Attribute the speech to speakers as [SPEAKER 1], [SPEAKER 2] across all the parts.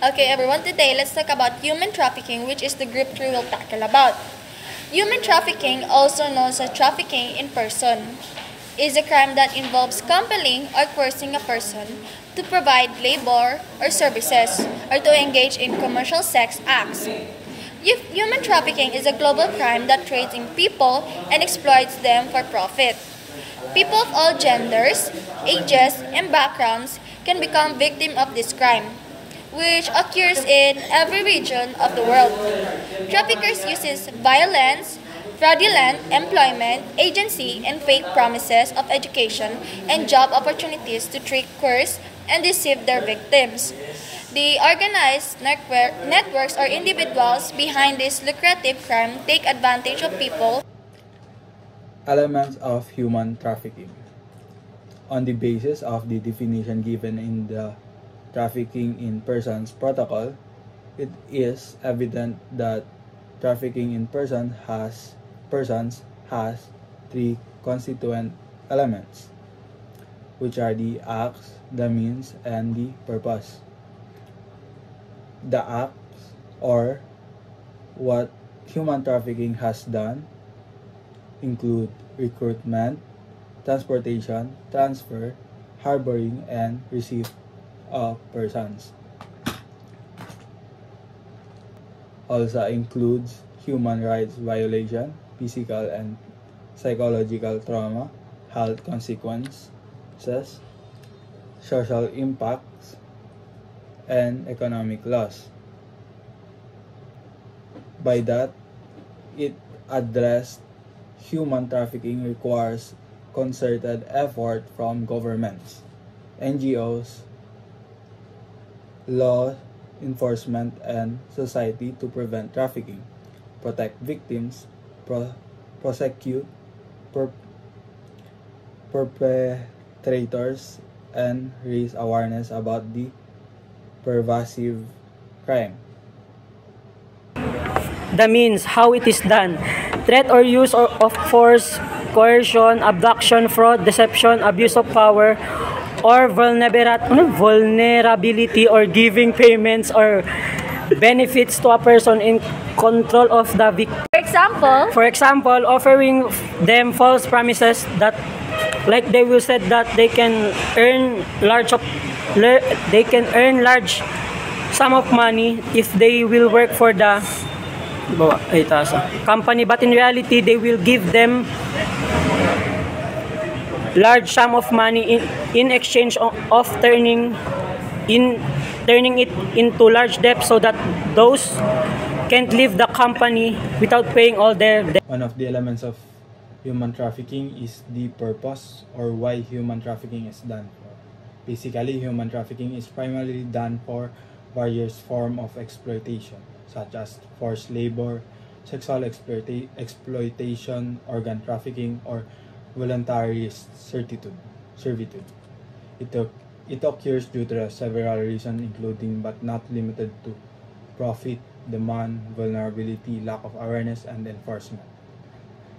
[SPEAKER 1] Okay everyone, today let's talk about human trafficking, which is the group 3 we'll tackle about. Human trafficking, also known as trafficking in person, is a crime that involves compelling or coercing a person to provide labor or services or to engage in commercial sex acts. Human trafficking is a global crime that trades in people and exploits them for profit. People of all genders, ages, and backgrounds can become victims of this crime, which occurs in every region of the world. Traffickers use violence, fraudulent employment, agency, and fake promises of education and job opportunities to trick, coerce, and deceive their victims. The organized networks or individuals behind this lucrative crime take advantage of people.
[SPEAKER 2] Elements of human trafficking. On the basis of the definition given in the Trafficking in Persons Protocol, it is evident that trafficking in persons has three constituent elements, which are the acts, the means, and the purpose. The acts, or what human trafficking has done, include recruitment, transportation, transfer, harboring, and receipt of persons. Also includes human rights violation, physical and psychological trauma, health consequences, social impacts, and economic loss. By that, it addressed human trafficking requires concerted effort from governments, NGOs, law enforcement, and society to prevent trafficking, protect victims, prosecute perpetrators, and raise awareness about the pervasive crime.
[SPEAKER 3] The means, how it is done: threat or use of force, coercion, abduction, fraud, deception, abuse of power, or vulnerability, or giving payments or benefits to a person in control of the victim. For example, offering them false promises that, like they will said that they can earn large sum of money if they will work for the company, but in reality they will give them large sum of money in exchange of turning it into large debt, so that those can't leave the company without paying all their debt.
[SPEAKER 2] One of the elements of human trafficking is the purpose, or why human trafficking is done for. Basically, human trafficking is primarily done for various forms of exploitation, such as forced labor, sexual exploitation, organ trafficking, or voluntary servitude. It occurs due to several reasons, including but not limited to profit, demand, vulnerability, lack of awareness, and enforcement.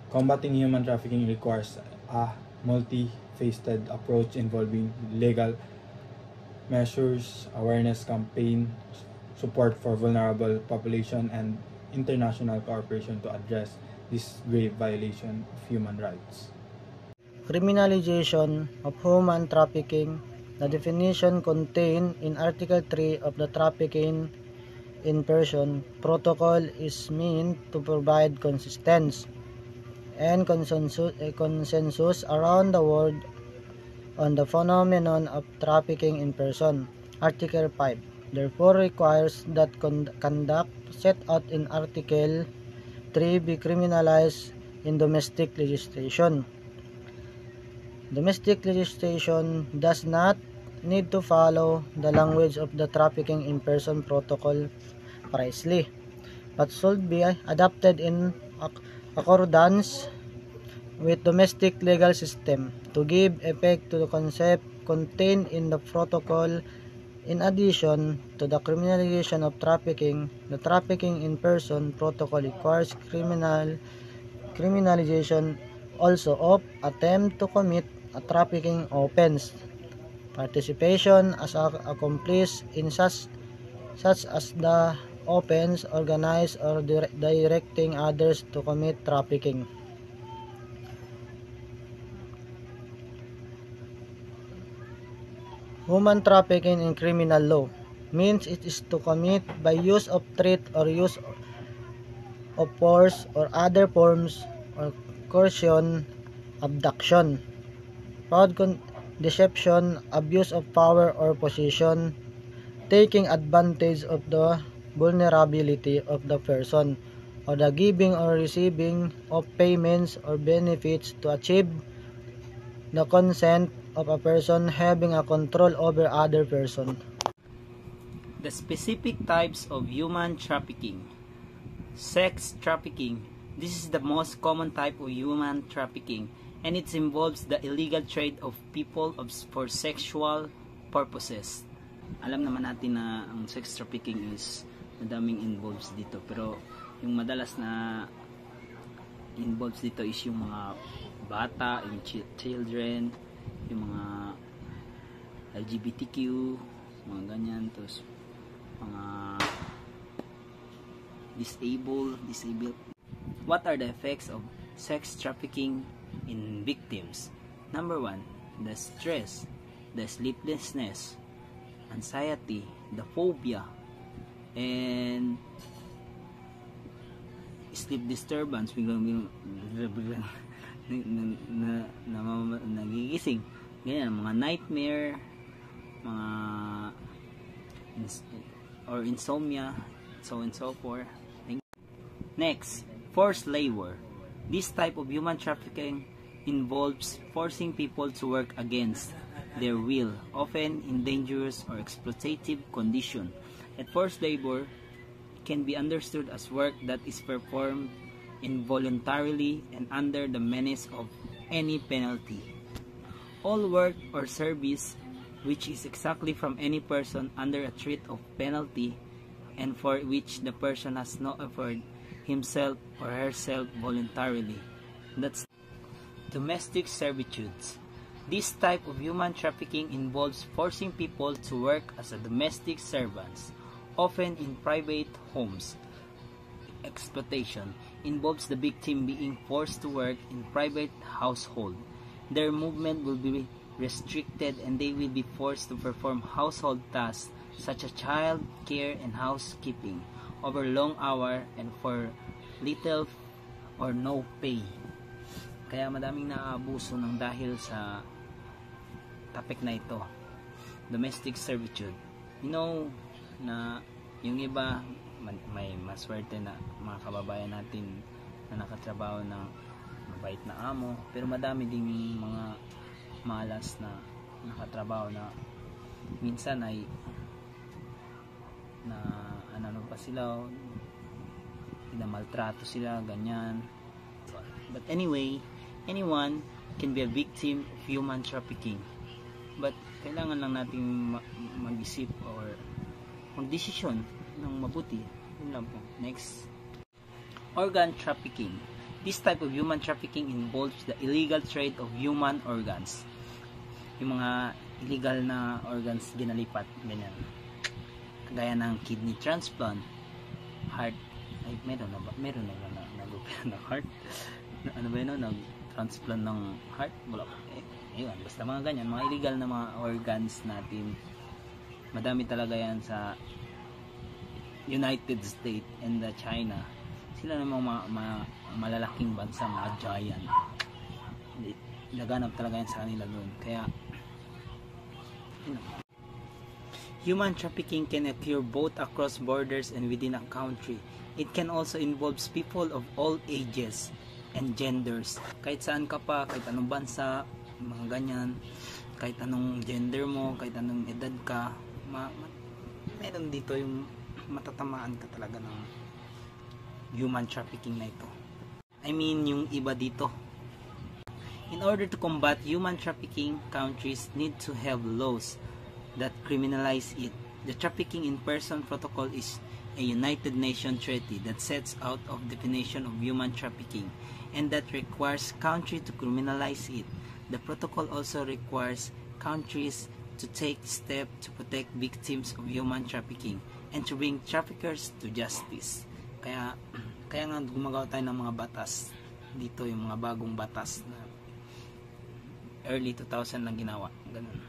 [SPEAKER 2] Combating human trafficking requires a multifaceted approach involving legal measures, awareness campaign, support for vulnerable population, and international cooperation to address this grave violation of human rights.
[SPEAKER 4] Criminalization of human trafficking. The definition contained in Article 3 of the Trafficking in Person Protocol is meant to provide consistency and consensus around the world on the phenomenon of trafficking in person. Article 5 therefore requires that conduct set out in Article 3 be criminalized in domestic legislation. Domestic legislation does not need to follow the language of the Trafficking in Person Protocol precisely, but should be adopted in accordance with domestic legal system to give effect to the concept contained in the protocol. In addition to the criminalization of trafficking, the Trafficking in Person Protocol requires criminalization also of attempt to commit a trafficking offense, participation as accomplice in such such as the offense, organize, or directing others to commit trafficking. Human trafficking in criminal law means it is to commit by use of threat or use of force or other forms or coercion, abduction, fraud, deception, abuse of power or position, taking advantage of the vulnerability of the person, or the giving or receiving of payments or benefits to achieve the consent of a person having a control over other person.
[SPEAKER 5] The specific types of human trafficking. Sex trafficking. This is the most common type of human trafficking, and it involves the illegal trade of people for sexual purposes. Alam naman natin na ang sex trafficking is madaming involves dito, pero yung madalas na involves dito is yung mga bata, yung children, yung mga LGBTQ, mga ganyan, tapos mga disabled. What are the effects of sex trafficking in victims? Number 1, the stress, the sleeplessness, anxiety, the phobia, and sleep disturbance, biglang nagigising, ganyan, mga nightmare, mga or insomnia, so and so forth. Next, forced labor. This type of human trafficking involves forcing people to work against their will, often in dangerous or exploitative condition. And forced labor can be understood as work that is performed involuntarily and under the menace of any penalty. All work or service which is exactly from any person under a threat of penalty and for which the person has not offered himself or herself voluntarily. That's domestic servitudes. This type of human trafficking involves forcing people to work as a domestic servants, often in private homes. Exploitation involves the victim being forced to work in private household. Their movement will be restricted and they will be forced to perform household tasks such as child care and housekeeping over long hours and for little or no pay. Kaya madaming naabuso ng dahil sa topic na ito, domestic servitude. You know na yung iba may maswerte na mga kababayan natin na nakatrabaho ng mabait na amo, pero madami ding mga malas na nakatrabaho na minsan ay na ano pa sila, maltrato sila, ganyan. But anyway, anyone can be a victim of human trafficking. But kailangan lang natin mag-isip or mag-desisyon ng mabuti. Yun lang po. Next. Organ trafficking. This type of human trafficking involves the illegal trade of human organs. Yung mga illegal na organs ginalipat, ganyan. Kagaya ng kidney transplant, heart, ay meron na nag-opera ng heart, ano ba yun, nag-transplant ng heart, wala, ayun, basta mga ganyan, mga illegal na mga organs natin, madami talaga yan sa United States and China. Sila namang mga malalaking bansa, mga giant, laganap talaga yan sa kanila doon. Kaya human trafficking can occur both across borders and within a country. It can also involve people of all ages and genders. Kahit saan ka pa, kahit anong bansa, mga ganyan, kahit anong gender mo, kahit anong edad ka, meron dito yung matatamaan ka talaga ng human trafficking na ito. I mean, yung iba dito. In order to combat human trafficking, countries need to have laws that criminalize it. The Trafficking in Person Protocol is a United Nations treaty that sets out of definition of human trafficking and that requires countries to criminalize it. The protocol also requires countries to take steps to protect victims of human trafficking and to bring traffickers to justice. Kaya nga gumagawa tayo ng mga batas dito, yung mga bagong batas na early 2000 lang ginawa. Ganun.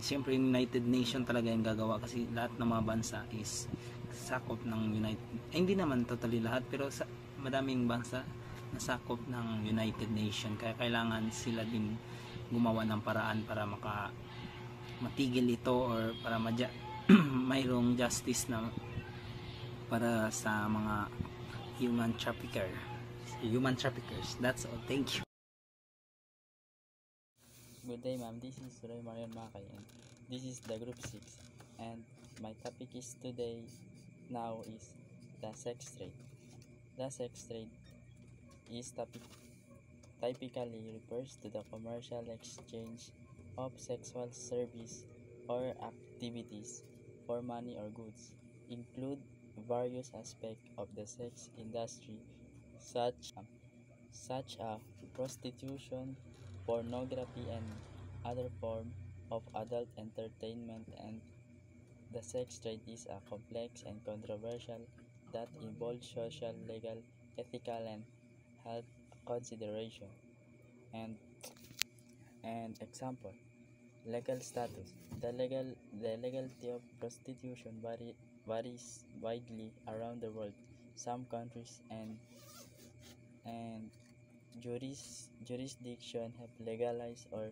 [SPEAKER 5] Siyempre United Nation talaga yung gagawa kasi lahat ng mga bansa is sakop ng hindi naman totally lahat, pero madaming bansa nasakop ng United Nation, kaya kailangan sila din gumawa ng paraan para matigil ito, or para mayroong justice na para sa mga human traffickers. That's all. Thank you.
[SPEAKER 6] Good day, ma'am. This is Roy Marian Makay, and this is the group 6, and my topic is today now is the sex trade. The sex trade is typically refers to the commercial exchange of sexual service or activities for money or goods, include various aspects of the sex industry such as prostitution, pornography, and other forms of adult entertainment. And the sex trade is a complex and controversial that involves social, legal, ethical, and health consideration. And example, legal status. The legality of prostitution varies widely around the world. Some countries and jurisdiction have legalized or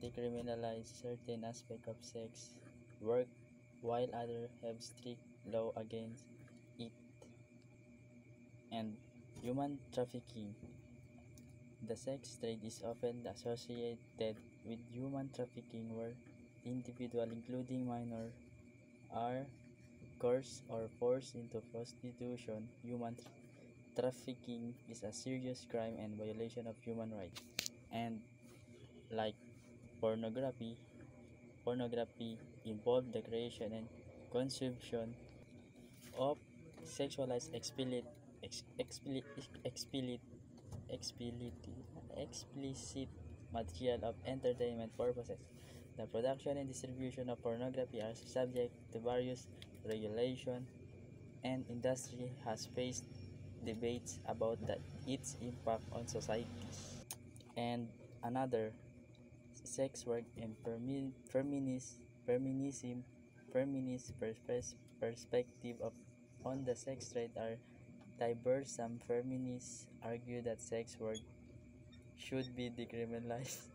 [SPEAKER 6] decriminalized certain aspects of sex work, while others have strict law against it. And human trafficking. The sex trade is often associated with human trafficking, where individuals, including minors, are coerced or forced into prostitution. Human trafficking is a serious crime and violation of human rights. And like pornography involves the creation and consumption of sexualized explicit material of entertainment purposes. The production and distribution of pornography are subject to various regulations, and industry has faced debates about its impact on societies. And another, sex work and feminist perspective on the sex trade are diverse. Some feminists argue that sex work should be decriminalized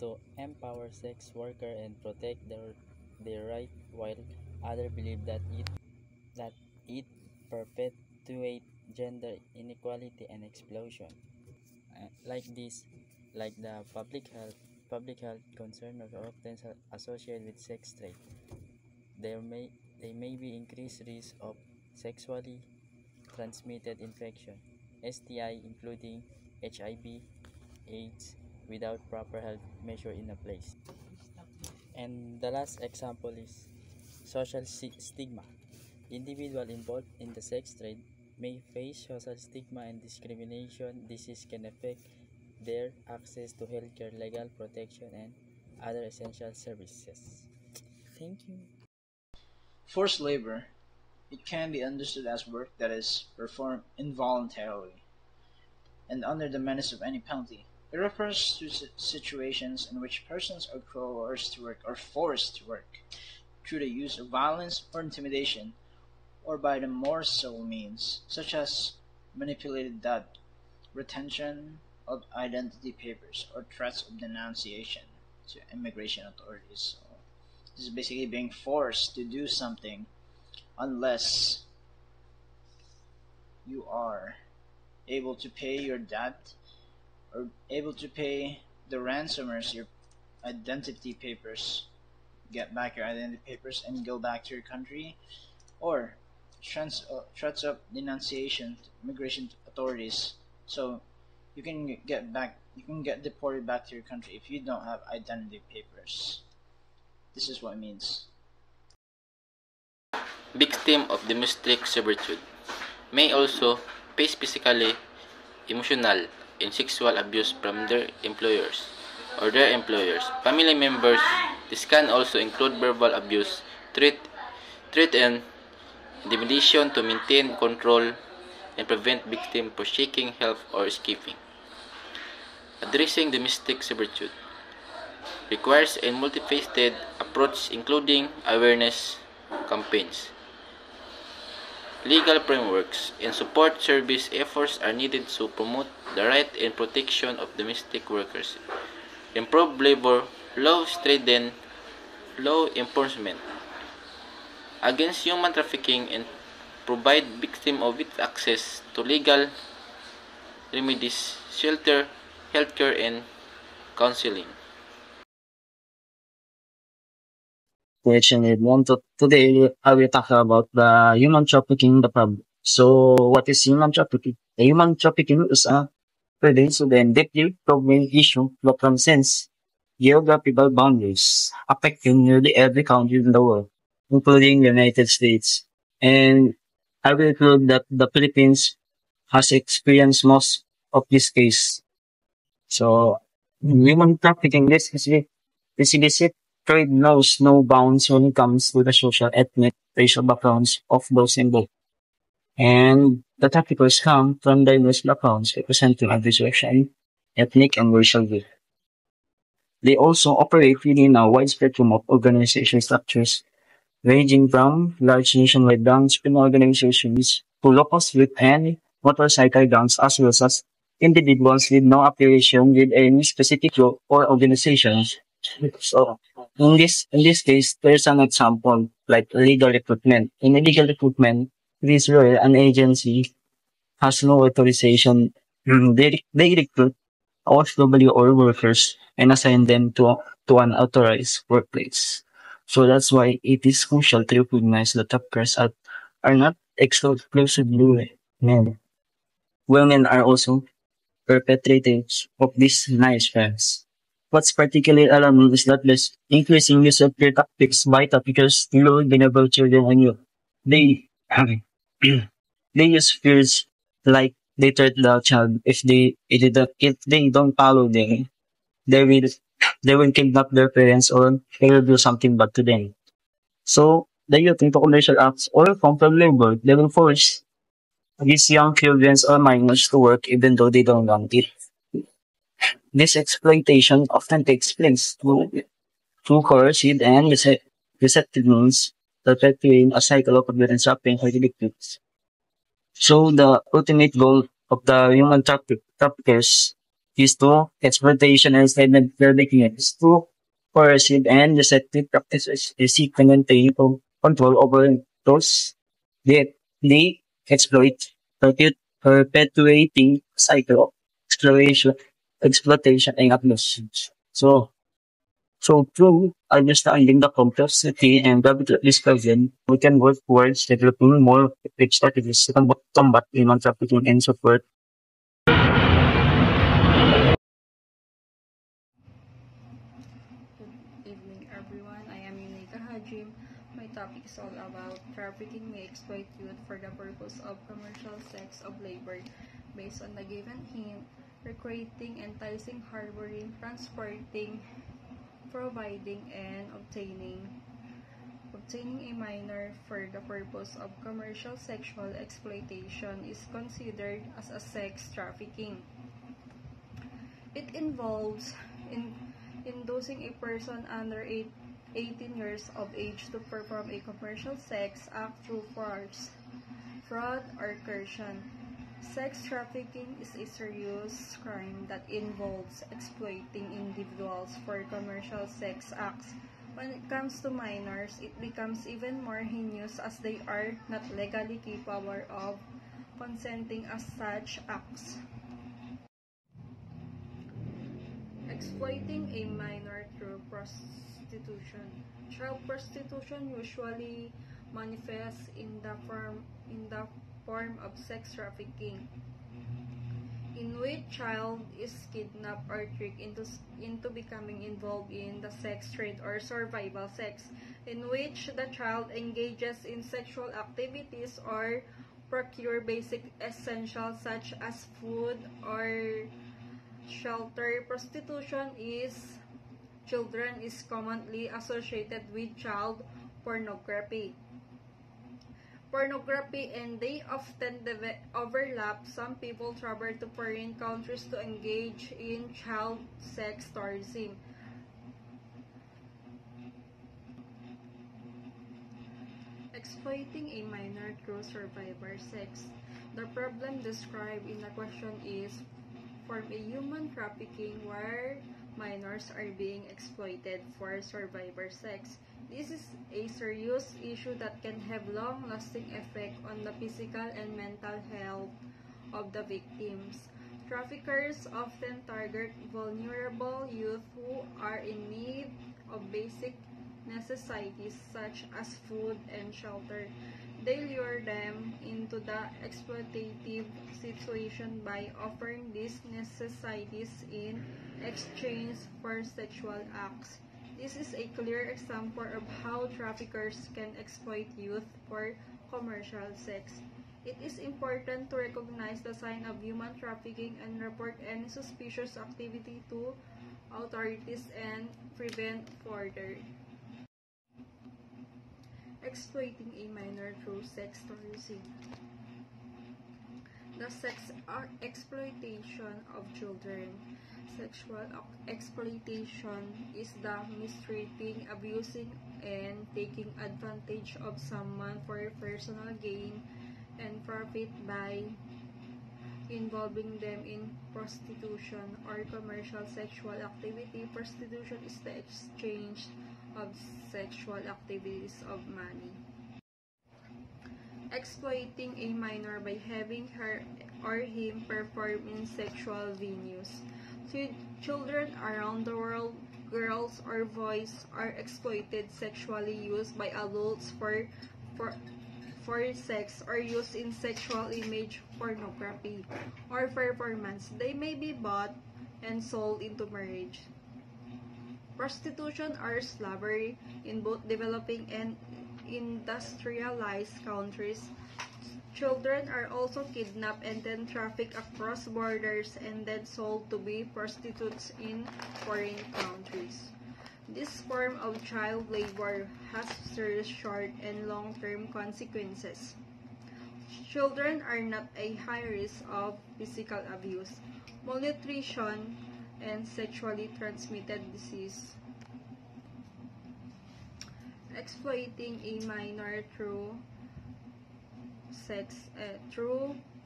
[SPEAKER 6] to empower sex workers and protect their rights, while others believe that it perpetuates gender inequality and explosion. Like the public health concerns are often associated with sex trade. There may be increased risk of sexually transmitted infection, STI, including HIV, AIDS, without proper health measure in a place. And the last example is social stigma. Individuals involved in the sex trade may face social stigma and discrimination. This can affect their access to healthcare, legal protection, and other essential services. Thank you.
[SPEAKER 7] Forced labor. It can be understood as work that is performed involuntarily and under the menace of any penalty. It refers to situations in which persons are coerced to work or forced to work through the use of violence or intimidation, or by the more subtle means, such as manipulated debt, retention of identity papers, or threats of denunciation to immigration authorities. So this is basically being forced to do something unless you are able to pay your debt or able to pay the ransomers your identity papers, get back your identity papers and go back to your country, or threats of denunciation to immigration authorities, so you can get deported back to your country if you don't have identity papers. This is what it means.
[SPEAKER 8] Victim of domestic servitude may also face physically, emotional, and sexual abuse from their employers or their employers' family members. This can also include verbal abuse, threat, threat and intimidation to maintain control and prevent victims from seeking help or escaping. Addressing domestic servitude requires a multifaceted approach including awareness campaigns, legal frameworks, and support service efforts are needed to promote the right and protection of domestic workers, improve labor laws, strengthen law enforcement against human trafficking, and provide victims with access to legal remedies, shelter, healthcare, and counseling.
[SPEAKER 9] Question is one to today I will talk about the human trafficking the problem. So what is human trafficking? The human trafficking is a pervasive and deeply problem issue that transcends geographical boundaries, affecting nearly every country in the world, including the United States. And I will include that the Philippines has experienced most of this case. So human trafficking this illicit trade knows no bounds when it comes to the social, ethnic, racial backgrounds of those involved. And the traffickers come from diverse backgrounds representing a visualization, ethnic, and racial group. They also operate within a wide spectrum of organization structures, ranging from large nationwide downstream organizations to local street and motorcycle gangs, as well as individuals with no affiliation with any specific group or organization. So in this case, there's an example like illegal recruitment. In illegal recruitment, it is where an agency has no authorization. They recruit OFW or workers and assign them to an authorized workplace. So that's why it is crucial to recognize that traffickers are not exclusively men. Women are also perpetrators of these nice crimes. What's particularly alarming is that this increasing use of peer tactics by traffickers to lure vulnerable children and youth. They they use fears like they threat the child if they don't follow them, they will they will kidnap their parents or they will do something bad to them. So the youth into commercial acts or compulsory labor, they will force these young children or minors to work even though they don't want it. This exploitation often takes place through coercive and deceptive means, perpetuating a cycle of violence shopping for the victims. So the ultimate goal of the human traffickers is to exploitation and enslavement their victims through coercive and deceptive practices. They seek to maintain control over those that they exploit, perpetuating a cycle of exploitation, and abuse. So through understanding the complexity and gravity of this question, we can work towards developing more effective strategies to combat human trafficking and support.
[SPEAKER 10] Good evening, everyone. I am Yunika Hajim. My topic is all about trafficking may exploit youth for the purpose of commercial sex of labor. Based on the given hint, recruiting, enticing, harboring, transporting, providing, and obtaining a minor for the purpose of commercial sexual exploitation is considered as a sex trafficking. It involves in inducing a person under 18 years of age to perform a commercial sex act through force, fraud, or coercion. Sex trafficking is a serious crime that involves exploiting individuals for commercial sex acts. When it comes to minors, it becomes even more heinous as they are not legally capable of consenting as such acts. Exploiting a minor through prostitution. Child prostitution usually manifests in the form of sex trafficking, in which child is kidnapped or tricked into becoming involved in the sex trade, or survival sex, in which the child engages in sexual activities or procure basic essentials such as food or shelter. Prostitution is children is commonly associated with child pornography. pornography, and they often overlap. Some people travel to foreign countries to engage in child sex tourism. Exploiting a minor through survivor sex. The problem described in the question is from a human trafficking where minors are being exploited for survivor sex. This is a serious issue that can have long-lasting effect on the physical and mental health of the victims. Traffickers often target vulnerable youth who are in need of basic necessities such as food and shelter. They lure them into the exploitative situation by offering these necessities in exchange for sexual acts. This is a clear example of how traffickers can exploit youth for commercial sex. It is important to recognize the sign of human trafficking and report any suspicious activity to authorities and prevent further. Exploiting a minor through sex tourism. The sex exploitation of children. Sexual exploitation is the mistreating, abusing, and taking advantage of someone for personal gain and profit by involving them in prostitution or commercial sexual activity. Prostitution is the exchange of sexual activities of money. Exploiting a minor by having her or him perform in sexual venues. Children around the world, girls or boys, are exploited sexually used by adults for sex or used in sexual image pornography or performance. They may be bought and sold into marriage. Prostitution or slavery in both developing and industrialized countries. Children are also kidnapped and then trafficked across borders and then sold to be prostitutes in foreign countries. This form of child labor has serious short and long-term consequences. Children are not a high risk of physical abuse, malnutrition, and sexually transmitted disease. Exploiting a minor through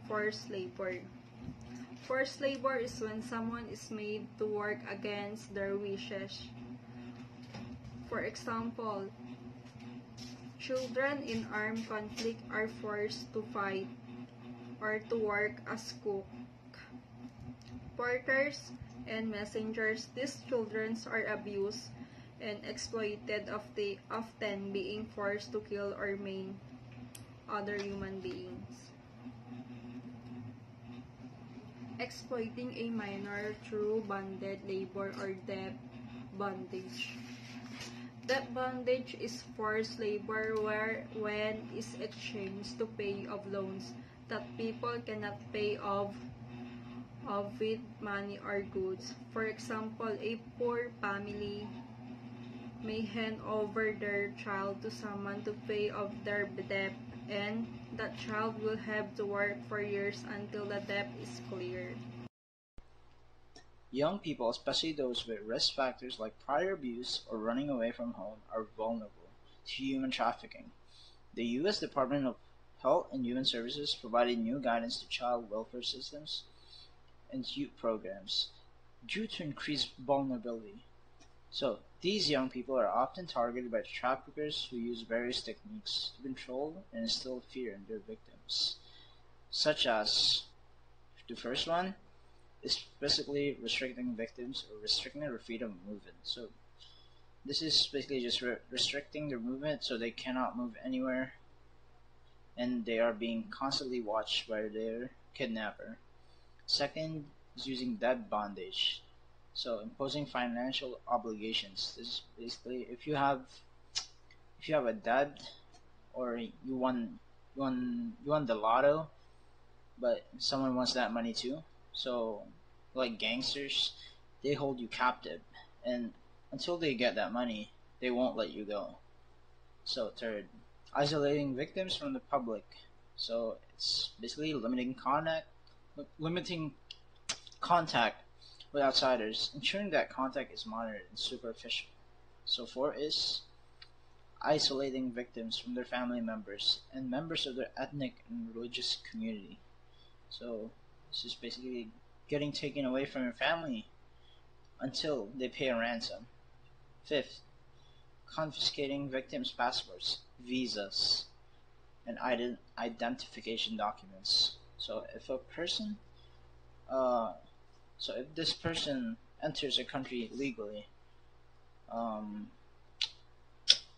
[SPEAKER 10] forced labor. Forced labor is when someone is made to work against their wishes. For example, children in armed conflict are forced to fight or to work as cook, porters, and messengers. These children are abused and exploited, often being forced to kill or maim other human beings. Exploiting a minor through bonded labor or debt bondage. Debt bondage is forced labor when is exchanged to pay of loans that people cannot pay off with money or goods. For example, a poor family may hand over their child to someone to pay off their debt, and that child will have to work for years until the debt is cleared.
[SPEAKER 7] Young people, especially those with risk factors like prior abuse or running away from home, are vulnerable to human trafficking. The U.S. Department of Health and Human Services provided new guidance to child welfare systems and youth programs due to increased vulnerability. So, these young people are often targeted by traffickers who use various techniques to control and instill fear in their victims, such as the first one is physically restricting victims or restricting their freedom of movement. So, this is basically just restricting their movement so they cannot move anywhere and they are being constantly watched by their kidnapper. Second is using debt bondage. So imposing financial obligations. This is basically if you have a debt or you won the lotto, but someone wants that money too. So like gangsters, they hold you captive, and until they get that money, they won't let you go. So third, isolating victims from the public. So it's basically limiting contact with outsiders, ensuring that contact is monitored and superficial. So 4 is isolating victims from their family members and members of their ethnic and religious community. So this is basically getting taken away from your family until they pay a ransom. 5th, confiscating victims' passports, visas, and identification documents. So if this person enters a country legally,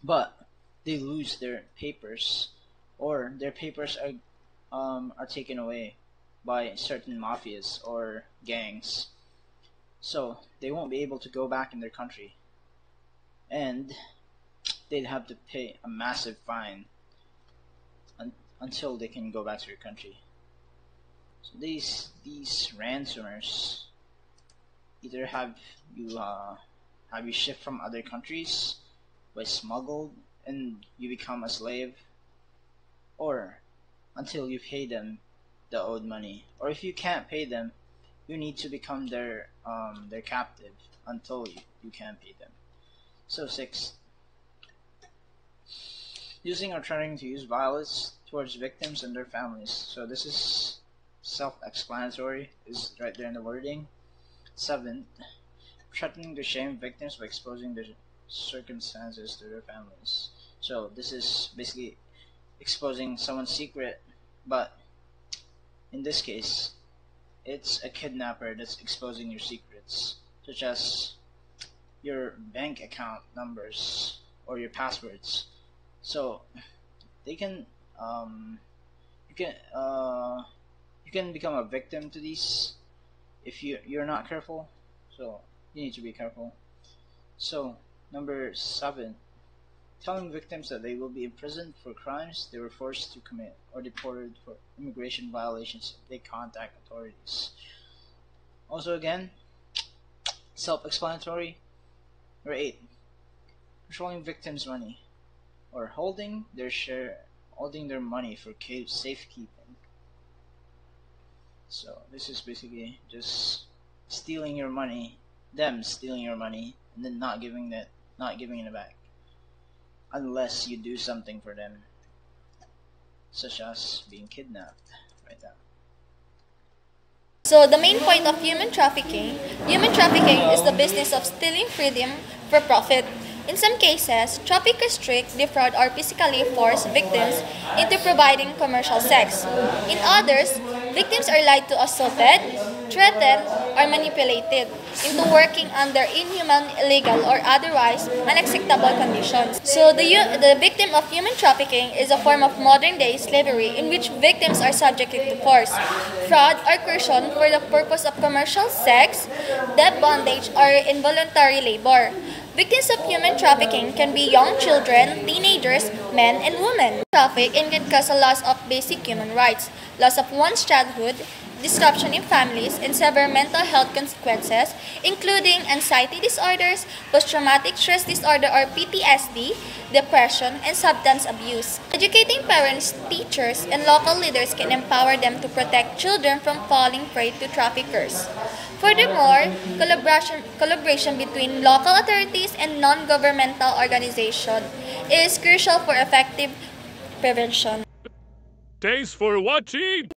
[SPEAKER 7] but they lose their papers, or their papers are taken away by certain mafias or gangs, so they won't be able to go back in their country, and they'd have to pay a massive fine until they can go back to their country. So these ransomers either have you shipped from other countries by smuggled and you become a slave, or until you pay them the owed money, or if you can't pay them, you need to become their captive until you can pay them. So 6, using or trying to use violence towards victims and their families. So this is self-explanatory, is right there in the wording. 7, threatening to shame victims by exposing their circumstances to their families. So this is basically exposing someone's secret, but in this case, it's a kidnapper that's exposing your secrets, such as your bank account numbers or your passwords. So they can you can become a victim to these if you're not careful. So you need to be careful. So number 7, telling victims that they will be imprisoned for crimes they were forced to commit or deported for immigration violations if they contact authorities. Also again, self-explanatory. Number 8, controlling victims' money or holding their money for safekeeping. So this is basically just stealing your money, them stealing your money, and then not giving it back, unless you do something for them, such as being kidnapped. Right now.
[SPEAKER 1] So the main point of human trafficking is the business of stealing freedom for profit. In some cases, traffickers trick, defraud, or physically force victims into providing commercial sex. In others, victims are lied to, assaulted, threatened, or manipulated into working under inhuman, illegal, or otherwise unacceptable conditions. So the victim of human trafficking is a form of modern-day slavery in which victims are subjected to force, fraud, or coercion for the purpose of commercial sex, debt bondage, or involuntary labor. Victims of human trafficking can be young children, teenagers, men, and women. Trafficking can cause a loss of basic human rights, loss of one's childhood, disruption in families, and severe mental health consequences, including anxiety disorders, post-traumatic stress disorder or PTSD, depression, and substance abuse. Educating parents, teachers, and local leaders can empower them to protect children from falling prey to traffickers. Furthermore, collaboration between local authorities and non-governmental organizations is crucial for effective prevention.
[SPEAKER 11] Thanks for watching!